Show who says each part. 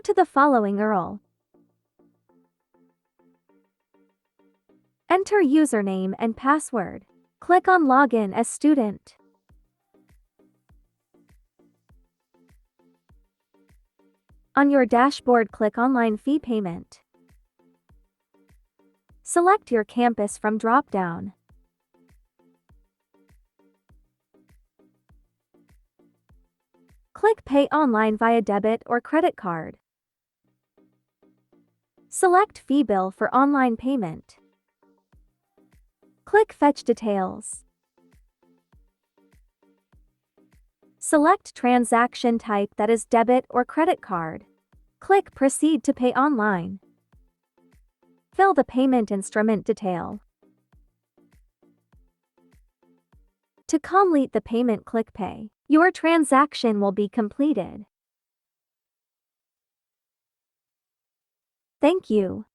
Speaker 1: to the following URL. Enter username and password. Click on Login as student. On your dashboard, click Online Fee Payment. Select your campus from drop-down. Click Pay Online via debit or credit card. Select Fee Bill for online payment. Click Fetch Details. Select transaction type, that is debit or credit card. Click Proceed to pay online. Fill the payment instrument detail. To complete the payment, click Pay. Your transaction will be completed. Thank you.